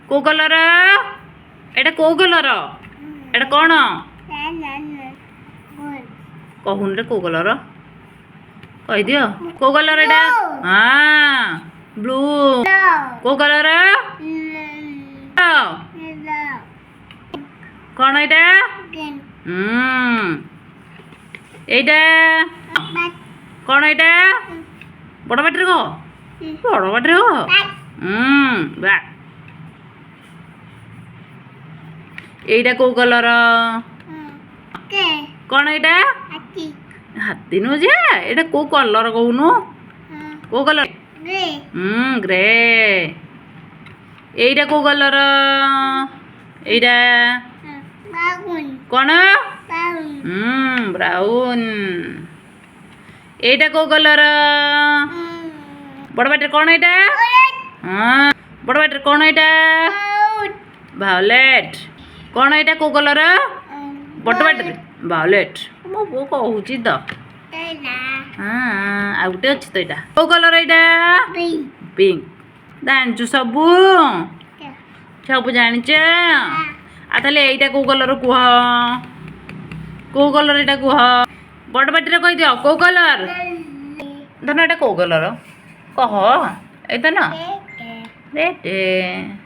को कलर एटा को कलर एटा कौन कहून रे को कलर कह दियो को कलर एटा हाँ ब्लू को कलर कौन एटा एटा कौन एटा बड़ बाटर कह बड़ बाटर कह बा एटा को कलर कौन एटा हाथी नु जे एटा को कलर कहूनु को कलर ग्रे एटा को कलर एटा कौन ब्राउन एटा को कलर बड़ बाटर कौन एटा हाँ बड़ बाटर कौन एटा भायोलेट कौन एटा को कलर बड़ बाटर भायोलेट मो बो कहूची तो हाँ आ गुटे अछि तो एटा को कलर एटा पिंक जानचु सबु सबु जानिछ आ ताले एटा को कलर कुह को कलर एटा कुह बड़ बाटर कहि दियो को कलर धन एटा को कलर कह एता ना रेड